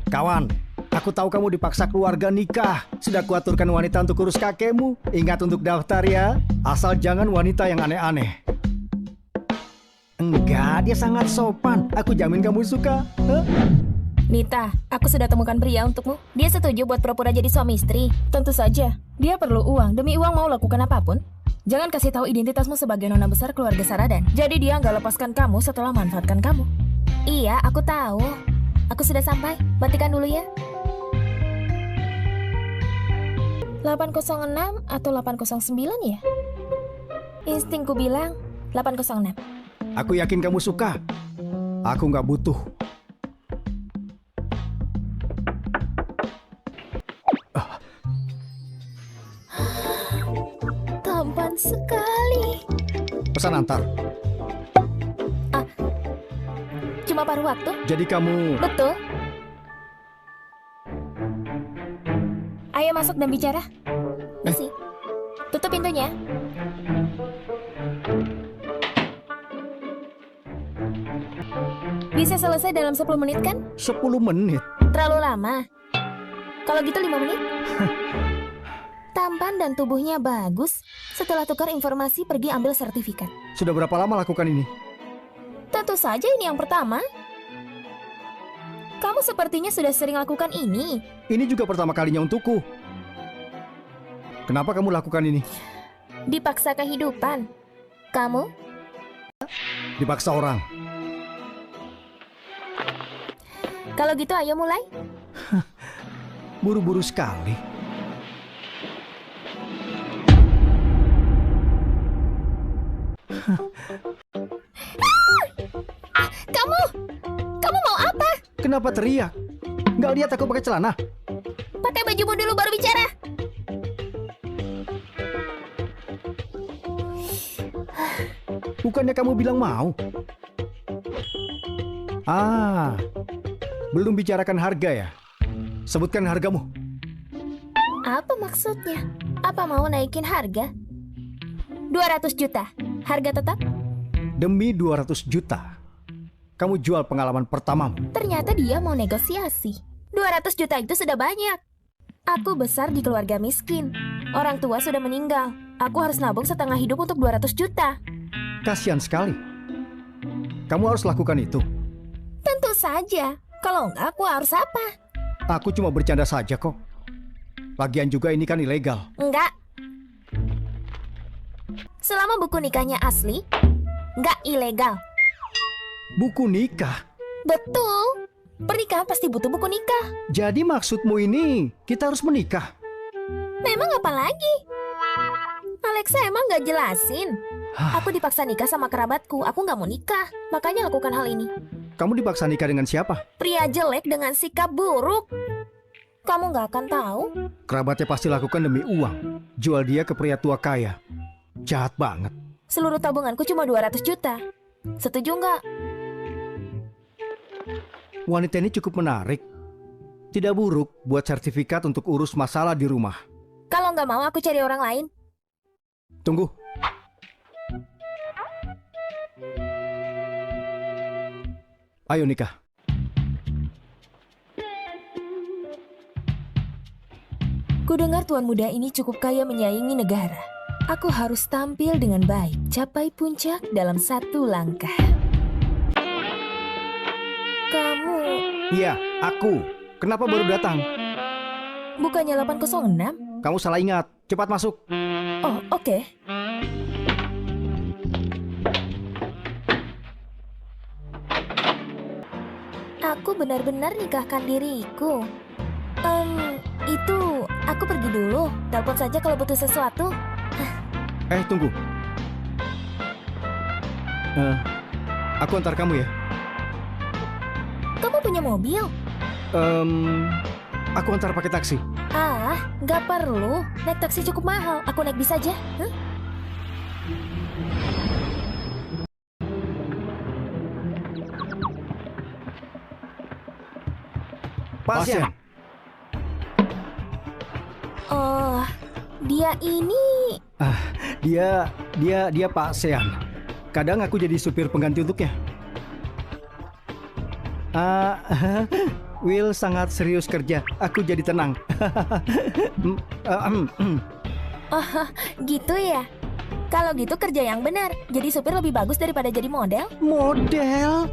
Kawan, aku tahu kamu dipaksa keluarga nikah. Sudah kuaturkan wanita untuk urus kakekmu. Ingat untuk daftar ya. Asal jangan wanita yang aneh-aneh. Enggak, dia sangat sopan. Aku jamin kamu suka. Hah? Nita, aku sudah temukan pria untukmu. Dia setuju buat pura-pura jadi suami istri. Tentu saja, dia perlu uang. Demi uang mau lakukan apapun. Jangan kasih tahu identitasmu sebagai nona besar keluarga Saradan. Jadi dia nggak lepaskan kamu setelah manfaatkan kamu. Iya, aku tahu. Aku sudah sampai. Matikan dulu ya. 806 atau 809 ya? Instingku bilang 806. Aku yakin kamu suka. Aku nggak butuh. Tampan sekali. Pesan antar. Cuma paruh waktu? Jadi kamu... Betul. Ayo masuk dan bicara. Misi, tutup pintunya. Bisa selesai dalam 10 menit kan? 10 menit? Terlalu lama. Kalau gitu 5 menit. Tampan dan tubuhnya bagus. Setelah tukar informasi, pergi ambil sertifikat. Sudah berapa lama lakukan ini? Tentu saja ini yang pertama. Kamu sepertinya sudah sering lakukan ini. Ini juga pertama kalinya untukku. Kenapa kamu lakukan ini? Dipaksa kehidupan. Kamu? Dipaksa orang. Kalau gitu ayo mulai. Buru-buru sekali. Kamu mau apa? Kenapa teriak? Nggak lihat aku pakai celana? Pakai bajumu dulu baru bicara. Bukannya kamu bilang mau? Belum bicarakan harga ya? Sebutkan hargamu. Apa maksudnya? Apa mau naikin harga? 200 juta. Harga tetap? Demi 200 juta. Kamu jual pengalaman pertamamu. Ternyata dia mau negosiasi. 200 juta itu sudah banyak. Aku besar di keluarga miskin. Orang tua sudah meninggal. Aku harus nabung setengah hidup untuk 200 juta. Kasihan sekali. Kamu harus lakukan itu. Tentu saja. Kalau enggak, aku harus apa? Aku cuma bercanda saja kok. Lagian juga ini kan ilegal. Enggak. Selama buku nikahnya asli, enggak ilegal. Buku nikah? Betul. Pernikahan pasti butuh buku nikah. Jadi maksudmu ini kita harus menikah? Memang apa lagi? Alexa emang nggak jelasin. Aku dipaksa nikah sama kerabatku. Aku nggak mau nikah. Makanya lakukan hal ini. Kamu dipaksa nikah dengan siapa? Pria jelek dengan sikap buruk. Kamu nggak akan tahu. Kerabatnya pasti lakukan demi uang. Jual dia ke pria tua kaya. Jahat banget. Seluruh tabunganku cuma 200 juta. Setuju nggak? Wanita ini cukup menarik. Tidak buruk buat sertifikat untuk urus masalah di rumah. Kalau nggak mau, aku cari orang lain. Tunggu. Ayo nikah. Kudengar tuan muda ini cukup kaya menyaingi negara. Aku harus tampil dengan baik, capai puncak dalam satu langkah. Kamu... Iya, aku. Kenapa baru datang? Bukannya 806? Kamu salah ingat. Cepat masuk. Oh, oke. Aku benar-benar nikahkan diriku. Itu, aku pergi dulu. Telepon saja kalau butuh sesuatu. Tunggu. Aku antar kamu ya. Kamu punya mobil? Aku antar pakai taksi. Nggak perlu. Naik taksi cukup mahal. Aku naik bis aja. Pasien. Oh, dia ini... Dia Pak Sean. Kadang aku jadi supir pengganti untuknya. Will sangat serius kerja. Aku jadi tenang. Oh, gitu ya. Kalau gitu kerja yang benar. Jadi supir lebih bagus daripada jadi model. Model?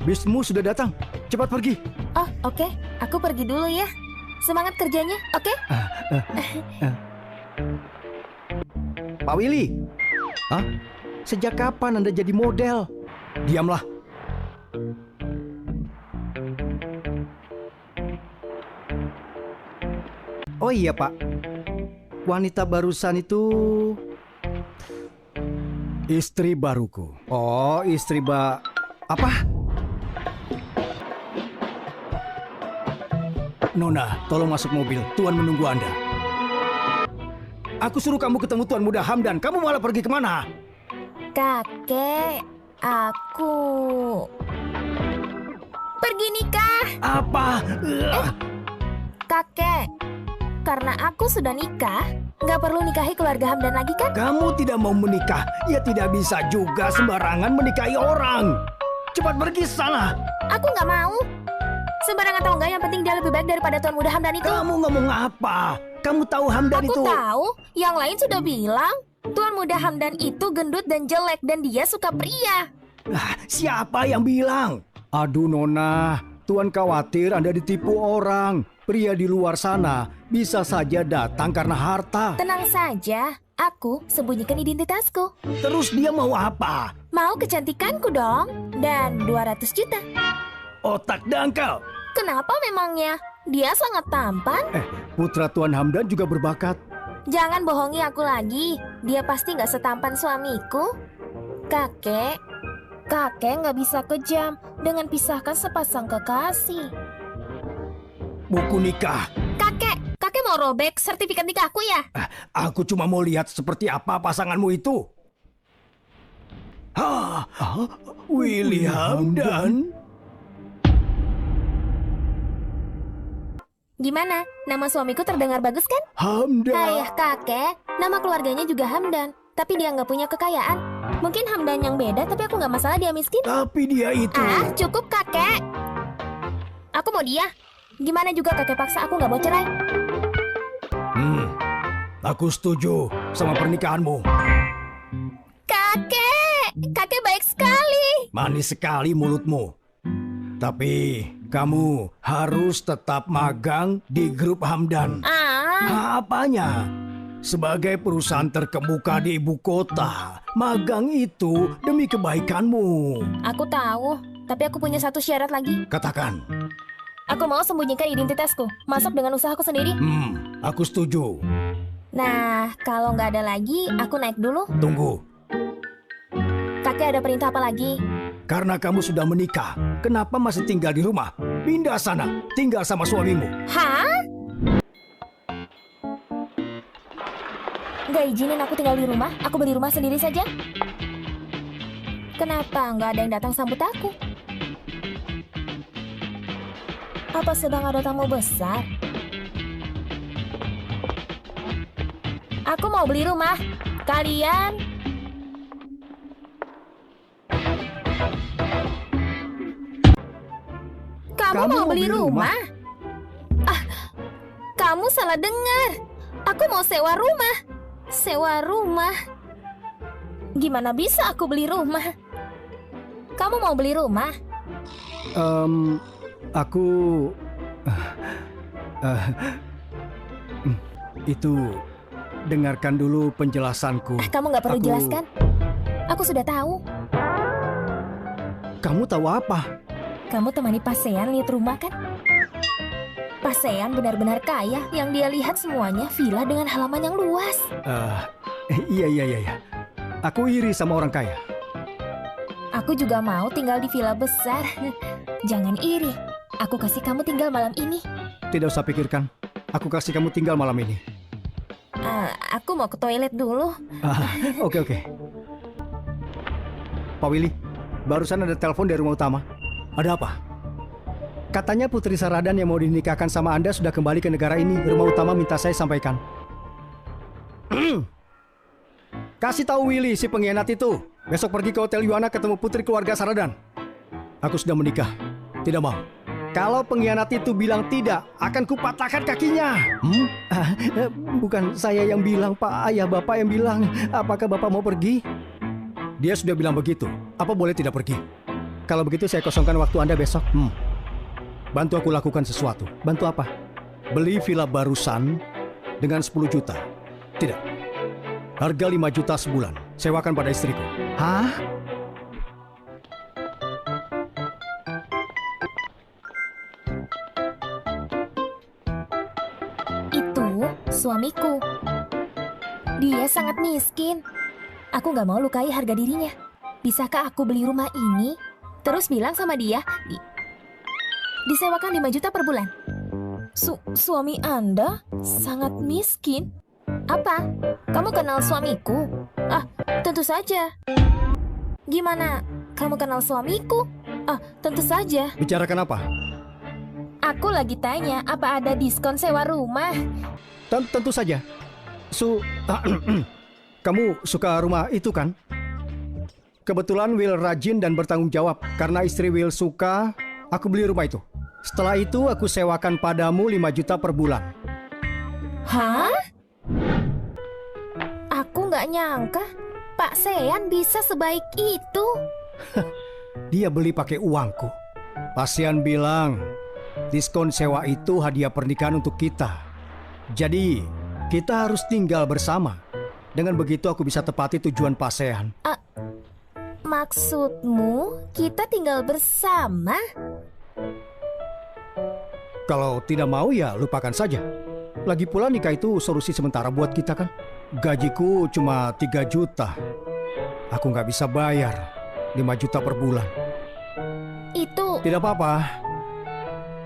Bismu sudah datang. Cepat pergi. Oh, oke. Aku pergi dulu ya. Semangat kerjanya, oke? Pak Willy. Hah? Sejak kapan Anda jadi model? Diamlah. Oh iya, Pak. Wanita barusan itu istri baruku. Oh, apa? Nona, tolong masuk mobil. Tuan menunggu Anda. Aku suruh kamu ketemu Tuan Muda Hamdan. Kamu malah pergi kemana? Kakek, aku pergi nikah. Apa? Kakek, karena aku sudah nikah, nggak perlu nikahi keluarga Hamdan lagi kan? Kamu tidak mau menikah. Ya tidak bisa juga sembarangan menikahi orang. Cepat pergi sana. Aku nggak mau. Sembarang atau enggak, yang penting dia lebih baik daripada Tuan Muda Hamdan itu. Kamu ngomong apa? Kamu tahu Hamdan itu? Aku tahu, yang lain sudah bilang Tuan Muda Hamdan itu gendut dan jelek dan dia suka pria. Siapa yang bilang? Aduh Nona, Tuan khawatir Anda ditipu orang. Pria di luar sana bisa saja datang karena harta. Tenang saja, aku sembunyikan identitasku. Terus dia mau apa? Mau kecantikanku dong, dan 200 juta. Otak dangkal. Kenapa memangnya? Dia sangat tampan. Putra Tuan Hamdan juga berbakat. Jangan bohongi aku lagi. Dia pasti nggak setampan suamiku. Kakek nggak bisa kejam dengan pisahkan sepasang kekasih. Buku nikah. Kakek mau robek sertifikat nikahku ya? Aku cuma mau lihat seperti apa pasanganmu itu. Willy Hamdan. Gimana? Nama suamiku terdengar bagus kan? Hamdan. Ayah kakek, nama keluarganya juga Hamdan. Tapi dia nggak punya kekayaan. Mungkin Hamdan yang beda, tapi aku nggak masalah dia miskin. Tapi dia itu... Cukup kakek. Aku mau dia. Gimana juga kakek paksa aku nggak mau cerai. Aku setuju sama pernikahanmu. Kakek baik sekali. Manis sekali mulutmu. Tapi kamu harus tetap magang di grup Hamdan. Apanya? Sebagai perusahaan terkemuka di ibu kota, magang itu demi kebaikanmu. Aku tahu, tapi aku punya satu syarat lagi. Katakan. Aku mau sembunyikan identitasku, masuk dengan usahaku sendiri. Aku setuju. Nah, kalau nggak ada lagi, aku naik dulu. Tunggu. Kakek ada perintah apa lagi? Karena kamu sudah menikah, kenapa masih tinggal di rumah? Pindah sana, tinggal sama suamimu. Hah? Nggak izinin aku tinggal di rumah? Aku beli rumah sendiri saja? Kenapa nggak ada yang datang sambut aku? Apa sedang ada tamu besar? Aku mau beli rumah. Kalian... Kamu mau beli rumah? Kamu salah dengar. Aku mau sewa rumah. Sewa rumah? Gimana bisa aku beli rumah? Kamu mau beli rumah? Aku... Itu... Dengarkan dulu penjelasanku. Kamu nggak perlu jelaskan. Aku sudah tahu. Kamu tahu apa? Kamu temani Pasean lihat rumah kan? Pasean benar-benar kaya. Yang dia lihat semuanya villa dengan halaman yang luas. Iya. Aku iri sama orang kaya. Aku juga mau tinggal di villa besar. Jangan iri. Aku kasih kamu tinggal malam ini. Tidak usah pikirkan. Aku kasih kamu tinggal malam ini. Aku mau ke toilet dulu. Oke. Pak Willy, barusan ada telepon dari rumah utama. Ada apa? Katanya Putri Saradan yang mau dinikahkan sama Anda sudah kembali ke negara ini. Rumah utama minta saya sampaikan. Kasih tahu Willy si pengkhianat itu. Besok pergi ke Hotel Yuana ketemu putri keluarga Saradan. Aku sudah menikah. Tidak mau. Kalau pengkhianat itu bilang tidak, akan kupatahkan kakinya. Bukan saya yang bilang, Pak. Ayah Bapak yang bilang. Apakah Bapak mau pergi? Dia sudah bilang begitu. Apa boleh tidak pergi? Kalau begitu saya kosongkan waktu Anda besok. Bantu aku lakukan sesuatu. Bantu apa? Beli villa barusan dengan 10 juta. Tidak. Harga 5 juta sebulan. Sewakan pada istriku. Hah? Itu suamiku. Dia sangat miskin. Aku nggak mau lukai harga dirinya. Bisakah aku beli rumah ini, terus bilang sama dia, disewakan 5 juta per bulan? Suami Anda sangat miskin? Apa? Kamu kenal suamiku? Tentu saja. Gimana? Kamu kenal suamiku? Tentu saja. Bicarakan apa? Aku lagi tanya, apa ada diskon sewa rumah? Tentu saja. Kamu suka rumah itu kan? Kebetulan Will rajin dan bertanggung jawab. Karena istri Will suka, aku beli rumah itu. Setelah itu aku sewakan padamu 5 juta per bulan. Hah? Aku nggak nyangka Pak Sean bisa sebaik itu. Dia beli pakai uangku. Pak Sean bilang, diskon sewa itu hadiah pernikahan untuk kita. Jadi, kita harus tinggal bersama. Dengan begitu aku bisa tepati tujuan Pak Sean. Maksudmu kita tinggal bersama? Kalau tidak mau ya lupakan saja. Lagi pula nikah itu solusi sementara buat kita kan. Gajiku cuma 3 juta. Aku nggak bisa bayar 5 juta per bulan. Itu... Tidak apa-apa.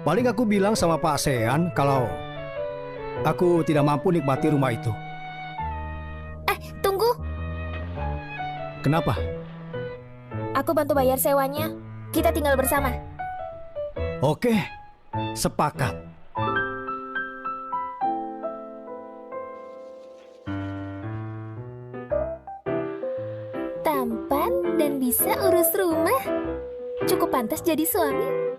Paling aku bilang sama Pak Sean kalau aku tidak mampu nikmati rumah itu. Tunggu. Kenapa? Aku bantu bayar sewanya. Kita tinggal bersama. Oke, sepakat. Tampan dan bisa urus rumah. Cukup pantas jadi suami.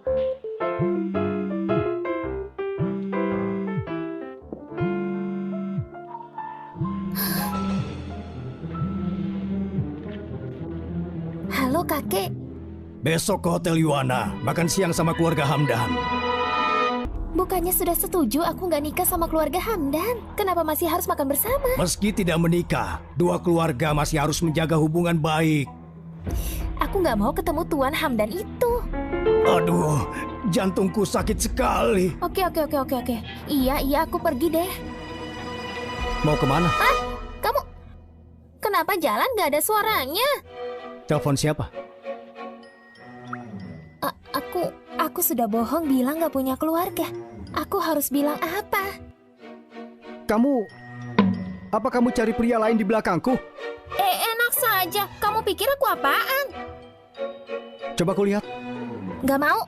Halo kakek. Besok ke Hotel Yuana, makan siang sama keluarga Hamdan. Bukannya sudah setuju aku nggak nikah sama keluarga Hamdan? Kenapa masih harus makan bersama? Meski tidak menikah, dua keluarga masih harus menjaga hubungan baik. Aku nggak mau ketemu Tuan Hamdan itu. Aduh, jantungku sakit sekali. Oke. Iya, aku pergi deh. Mau kemana? Kamu... Kenapa jalan nggak ada suaranya? Telepon siapa? Aku sudah bohong bilang nggak punya keluarga. Aku harus bilang apa? Apa kamu cari pria lain di belakangku? Enak saja. Kamu pikir aku apaan? Coba aku lihat. Nggak mau.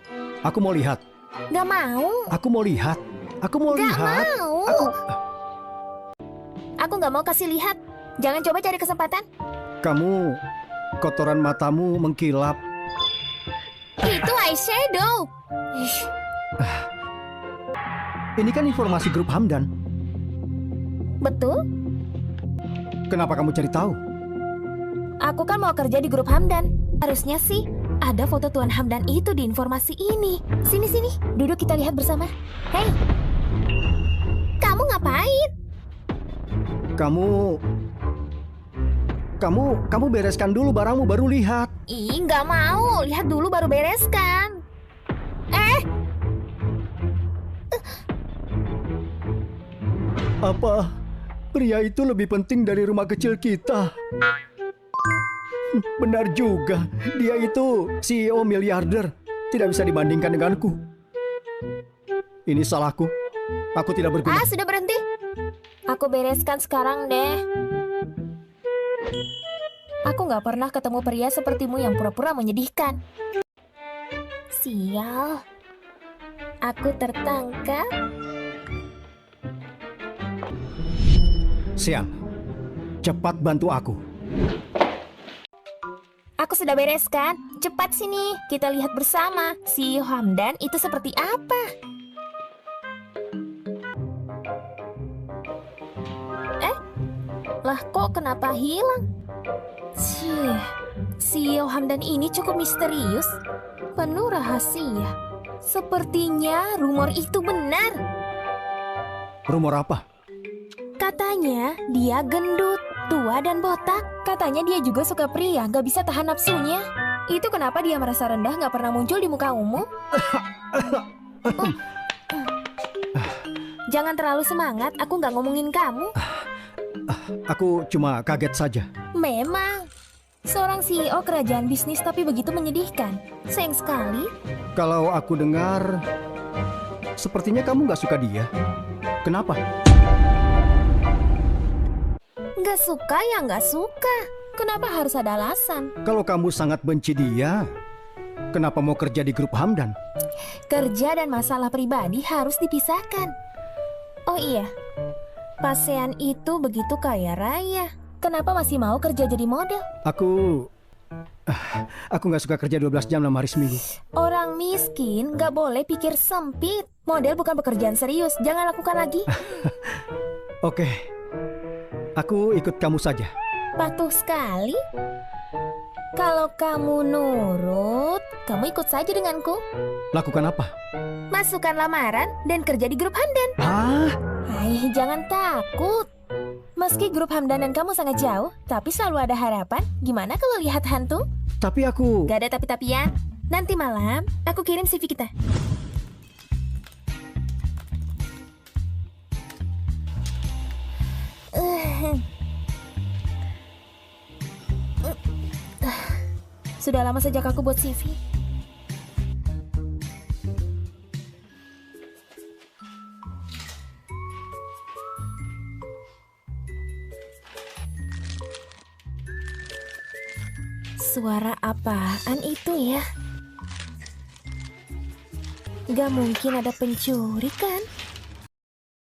Aku mau lihat. Nggak mau. Aku mau lihat. Aku mau Nggak lihat. mau. Aku nggak mau kasih lihat. Jangan coba cari kesempatan. Kamu, kotoran matamu mengkilap. Itu eyeshadow. Ini kan informasi grup Hamdan. Betul? Kenapa kamu cari tahu? Aku kan mau kerja di grup Hamdan. Harusnya sih ada foto Tuan Hamdan itu di informasi ini. Sini, duduk kita lihat bersama. Hei, kamu ngapain? Kamu bereskan dulu barangmu baru lihat. Nggak mau. Lihat dulu baru bereskan. Apa pria itu lebih penting dari rumah kecil kita? Benar juga, dia itu CEO miliarder. Tidak bisa dibandingkan denganku. Ini salahku. Aku tidak berguna. Sudah berhenti. Aku bereskan sekarang deh. Aku nggak pernah ketemu pria sepertimu yang pura-pura menyedihkan. Sial. Aku tertangkap. Siang, cepat bantu aku. Aku sudah bereskan. Cepat sini, kita lihat bersama. CEO Hamdan itu seperti apa? Lah kok kenapa hilang? CEO Hamdan ini cukup misterius. Penuh rahasia. Sepertinya rumor itu benar. Rumor apa? Katanya dia gendut, tua dan botak. Katanya dia juga suka pria, gak bisa tahan nafsunya. Itu kenapa dia merasa rendah gak pernah muncul di muka umum? Jangan terlalu semangat, aku gak ngomongin kamu. Aku cuma kaget saja. Memang, seorang CEO kerajaan bisnis tapi begitu menyedihkan. Sayang sekali. Kalau aku dengar, sepertinya kamu nggak suka dia. Kenapa? Nggak suka ya nggak suka. Kenapa harus ada alasan? Kalau kamu sangat benci dia, kenapa mau kerja di grup Hamdan? Kerja dan masalah pribadi harus dipisahkan. Oh iya, Pasean itu begitu kaya raya. Kenapa masih mau kerja jadi model? Aku nggak suka kerja 12 jam 6 hari seminggu. Orang miskin nggak boleh pikir sempit. Model bukan pekerjaan serius. Jangan lakukan lagi. Oke, aku ikut kamu saja. Patuh sekali. Kalau kamu nurut, kamu ikut saja denganku. Lakukan apa? Masukkan lamaran dan kerja di grup Hamdan. Hah? Hai, jangan takut. Meski grup Hamdan dan kamu sangat jauh, tapi selalu ada harapan. Gimana kalau lihat hantu? Tapi aku... Gak ada tapi-tapian. Nanti malam, aku kirim CV kita. Sudah lama sejak aku buat CV. Suara apaan itu ya? Gak mungkin ada pencuri kan?